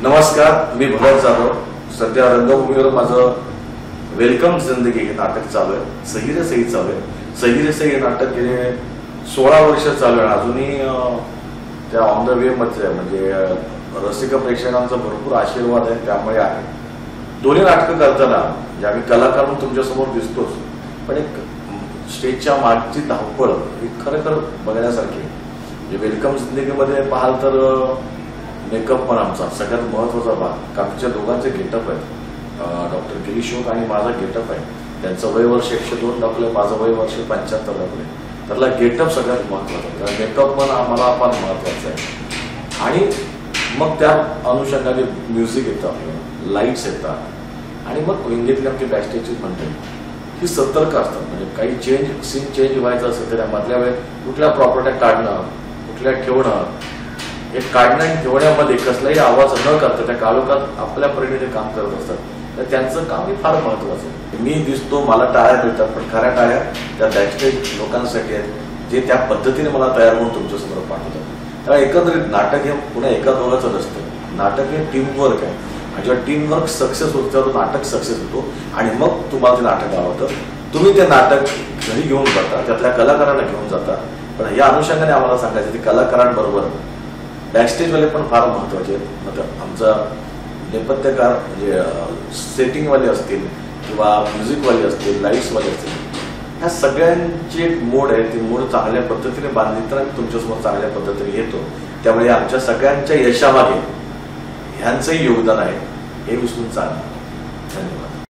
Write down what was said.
नमस्कार, मी भरत जाधव. सध्या रंगभूमीवर माझं वेलकम जिंदगी हे नाटक चालू आहे. सही रे सही चालू आहे. सही रे सही हे नाटक गेले 16 वर्ष चालू आहे. अजूनही त्या ऑन द वे मध्ये आहे. म्हणजे रसिक प्रेक्षकांचा भरपूर आशीर्वाद आहे, त्यामुळे आहे. दोन्ही नाटकं करताना म्हणजे आम्ही कलाकार म्हणून तुमच्यासमोर दिसतोच, पण एक स्टेजच्या मागची धावपळ ही खरं बघण्यासारखी. म्हणजे वेलकम जिंदगीमध्ये पाहाल तर मेकअप पण आमचा सगळ्यात महत्वाचा भाग. काकीच्या दोघांचे गेटअप आहेत. डॉक्टर गिरीशोक आणि माझा गेटअप आहे. त्यांचं वय वर्ष 102 दाखवलंय, माझं वय वर्ष 75 दाखवलंय. त्यातला गेटअप सगळ्यात महत्वाचा. मेकअप पण आम्हाला फार महत्वाचा आहे. आणि मग त्या अनुषंगाने म्युझिक येतं, आपलं लाईट्स येतात, आणि मग इंडियन आमची बॅकस्टेजची मंडळी ही सतर्क असतात. म्हणजे काही सीन चेंज व्हायचं असेल तर त्या मधल्या वेळेत कुठल्या प्रॉपर्ट्या काढणं, कुठल्या ठेवणं, हे काढणं आणि ठेवण्यामध्ये कसलाही आवाज न करता त्या कालोखात आपल्या परीने ते काम करत असतात. तर त्यांचं काम हे फार महत्वाचं आहे. मी दिसतो, मला टाळ्या मिळतात, पण खऱ्या टाळ्या त्या बॅकस्टेज लोकांसाठी आहेत, जे त्या पद्धतीने मला तयार करून तुमच्यासमोर पाठवतात. त्यामुळे एकंदरीत नाटक हे पुन्हा एका दोघांचं नसतं. नाटक हे टीमवर्क आहे, आणि जेव्हा टीमवर्क सक्सेस होतं तेव्हा तो नाटक सक्सेस होतो. आणि मग तुम्हाला ते नाटक आवडतं, तुम्ही ते नाटक घरी घेऊन जाता, त्यातल्या कलाकारांना घेऊन जाता. पण या अनुषंगाने आम्हाला सांगायचं की कलाकारांबरोबर बॅकस्टेजवाले पण फार महत्वाचे आहेत. मतलब आमचा नेपथ्यकार म्हणजे सेटिंगवाले असतील किंवा म्युझिकवाले असतील, लाईट्सवाले असतील, ह्या सगळ्यांची एक मोड आहे. ती मोड चांगल्या पद्धतीने बांधली तर आम्ही तुमच्यासमोर चांगल्या पद्धतीने येतो. त्यामुळे आमच्या सगळ्यांच्या यशामागे ह्यांचंही योगदान आहे, हे विसरून चालणार. धन्यवाद.